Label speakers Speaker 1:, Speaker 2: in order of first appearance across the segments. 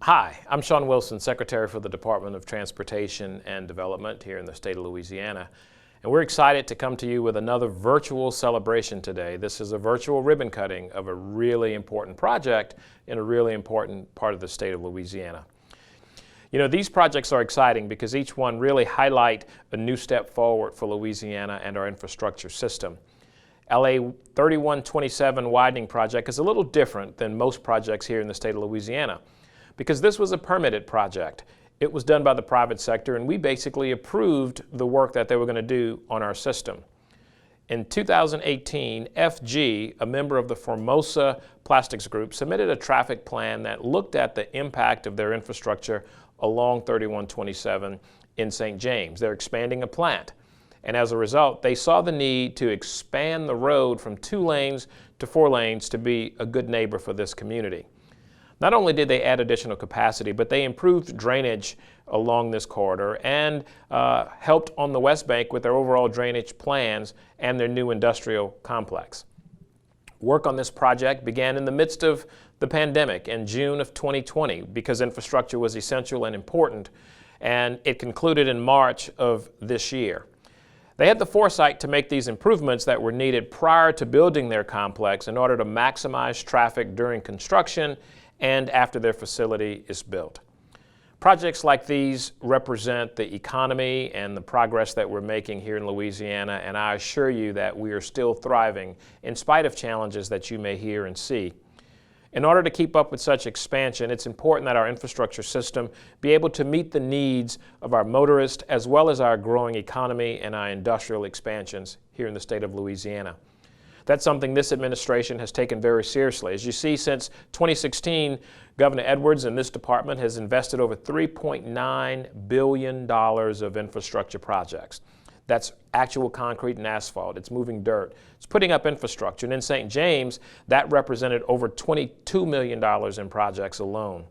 Speaker 1: Hi, I'm Sean Wilson, Secretary for the Department of Transportation and Development here in the state of Louisiana. And we're excited to come to you with another virtual celebration today. This is a virtual ribbon cutting of a really important project in a really important part of the state of Louisiana. You know, these projects are exciting because each one really highlight a new step forward for Louisiana and our infrastructure system. LA 3127 widening project is a little different than most projects here in the state of Louisiana because this was a permitted project. It was done by the private sector, and we basically approved the work that they were going to do on our system. In 2018, FG, a member of the Formosa Plastics Group, submitted a traffic plan that looked at the impact of their infrastructure along 3127 in St. James. They're expanding a plant. And as a result, they saw the need to expand the road from 2 lanes to 4 lanes to be a good neighbor for this community. Not only did they add additional capacity, but they improved drainage along this corridor and helped on the West Bank with their overall drainage plans and their new industrial complex. Work on this project began in the midst of the pandemic in June of 2020 because infrastructure was essential and important, and it concluded in March of this year. They had the foresight to make these improvements that were needed prior to building their complex in order to maximize traffic during construction and after their facility is built. Projects like these represent the economy and the progress that we're making here in Louisiana, and I assure you that we are still thriving in spite of challenges that you may hear and see. In order to keep up with such expansion, it's important that our infrastructure system be able to meet the needs of our motorists as well as our growing economy and our industrial expansions here in the state of Louisiana. That's something this administration has taken very seriously. As you see, since 2016, Governor Edwards and this department has invested over $3.9 billion of infrastructure projects. That's actual concrete and asphalt. It's moving dirt. It's putting up infrastructure. And in St. James, that represented over $22 million in projects alone.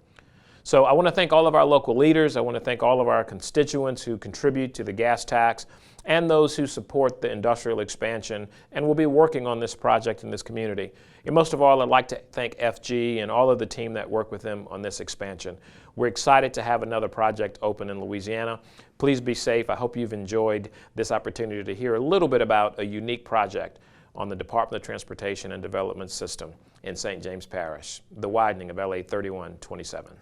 Speaker 1: So I want to thank all of our local leaders. I want to thank all of our constituents who contribute to the gas tax and those who support the industrial expansion and will be working on this project in this community. And most of all, I'd like to thank FG and all of the team that work with them on this expansion. We're excited to have another project open in Louisiana. Please be safe. I hope you've enjoyed this opportunity to hear a little bit about a unique project on the Department of Transportation and Development system in St. James Parish, the widening of LA 3127.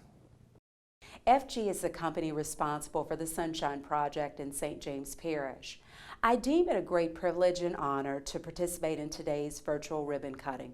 Speaker 2: FG is the company responsible for the Sunshine Project in St. James Parish. I deem it a great privilege and honor to participate in today's virtual ribbon cutting.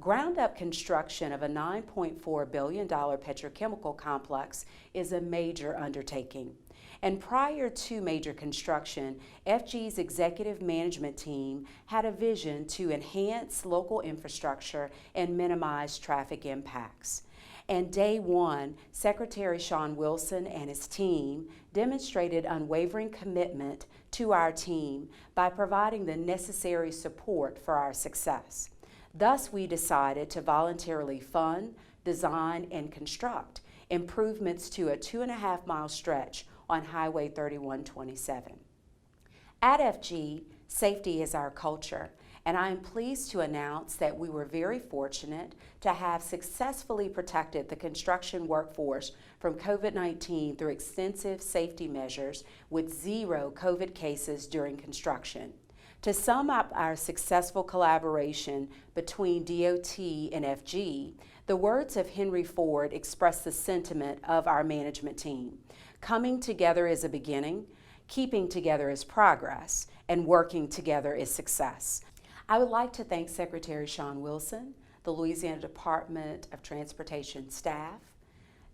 Speaker 2: Ground-up construction of a $9.4 billion petrochemical complex is a major undertaking. And prior to major construction, FG's executive management team had a vision to enhance local infrastructure and minimize traffic impacts. And day one, Secretary Sean Wilson and his team demonstrated unwavering commitment to our team by providing the necessary support for our success. Thus, we decided to voluntarily fund, design, and construct improvements to a 2.5-mile stretch on Highway 3127. At FG, safety is our culture, and I am pleased to announce that we were very fortunate to have successfully protected the construction workforce from COVID-19 through extensive safety measures with 0 COVID cases during construction. To sum up our successful collaboration between DOT and FG, the words of Henry Ford express the sentiment of our management team. Coming together is a beginning, keeping together is progress, and working together is success. I would like to thank Secretary Sean Wilson, the Louisiana Department of Transportation staff,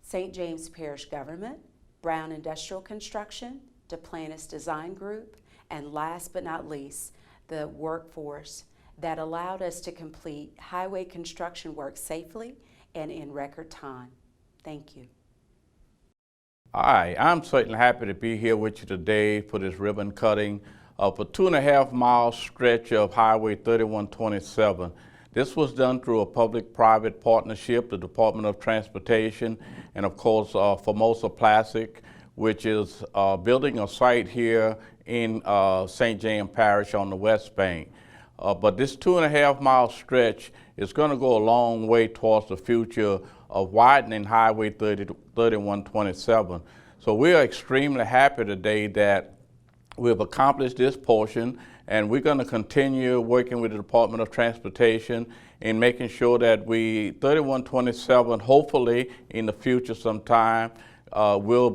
Speaker 2: St. James Parish Government, Brown Industrial Construction, Duplantis Design Group, and last but not least, the workforce that allowed us to complete highway construction work safely and in record time. Thank you.
Speaker 3: Hi, I'm certainly happy to be here with you today for this ribbon cutting of a 2.5-mile stretch of Highway 3127. This was done through a public-private partnership, the Department of Transportation, and of course Formosa Plastic, which is building a site here in St. James Parish on the West Bank. But this 2.5-mile stretch is going to go a long way towards the future of widening Highway 3127. So we are extremely happy today that we've accomplished this portion, and we're going to continue working with the Department of Transportation in making sure that 3127, hopefully in the future sometime, will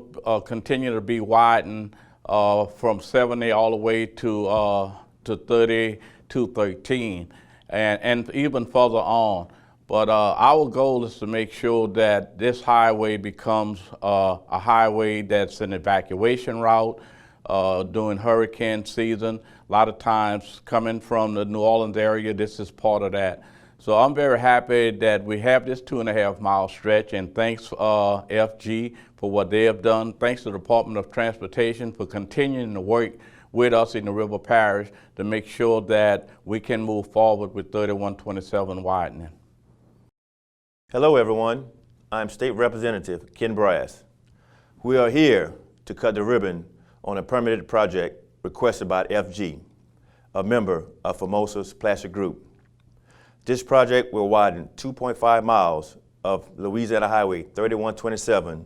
Speaker 3: continue to be widened from 70 all the way to 3213 and even further on. But our goal is to make sure that this highway becomes a highway that's an evacuation route during hurricane season. A lot of times coming from the New Orleans area, this is part of that. So I'm very happy that we have this 2.5-mile stretch, and thanks FG for what they have done. Thanks to the Department of Transportation for continuing to work with us in the River Parish to make sure that we can move forward with 3127 widening.
Speaker 4: Hello everyone, I'm State Representative Ken Brass. We are here to cut the ribbon on a permitted project requested by FG, a member of Formosa's Plastic Group. This project will widen 2.5 miles of Louisiana Highway 3127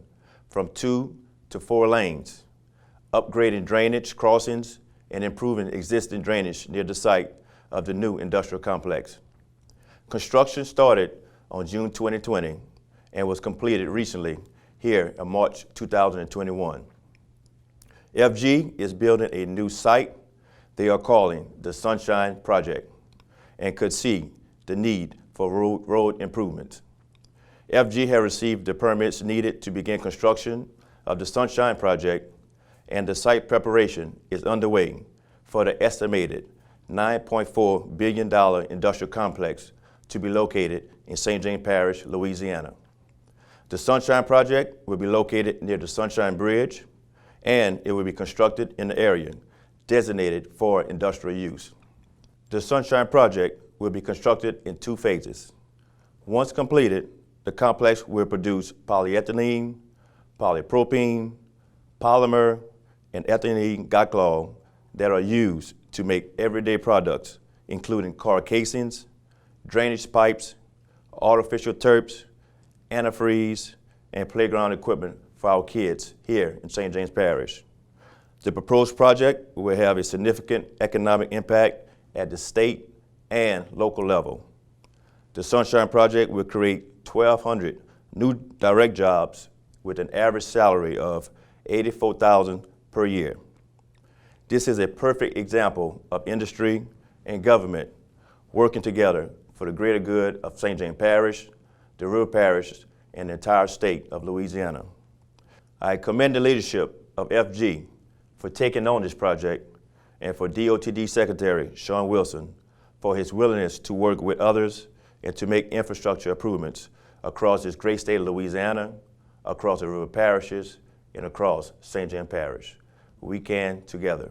Speaker 4: from 2 to 4 lanes, upgrading drainage crossings and improving existing drainage near the site of the new industrial complex. Construction started on June 2020 and was completed recently here in March 2021. FG is building a new site they are calling the Sunshine Project and could see the need for road improvements. FG has received the permits needed to begin construction of the Sunshine Project, and the site preparation is underway for the estimated $9.4 billion industrial complex to be located in St. James Parish, Louisiana. The Sunshine Project will be located near the Sunshine Bridge, and it will be constructed in the area designated for industrial use. The Sunshine Project will be constructed in 2 phases. Once completed, the complex will produce polyethylene, polypropylene, polymer, and ethylene glycol that are used to make everyday products, including car casings, drainage pipes, artificial turfs, antifreeze, and playground equipment for our kids here in St. James Parish. The proposed project will have a significant economic impact at the state and local level. The Sunshine Project will create 1,200 new direct jobs with an average salary of $84,000 per year. This is a perfect example of industry and government working together for the greater good of St. James Parish, the River Parish, and the entire state of Louisiana. I commend the leadership of FG for taking on this project, and for DOTD Secretary Sean Wilson for his willingness to work with others and to make infrastructure improvements across this great state of Louisiana, across the river parishes, and across St. James Parish. We can together.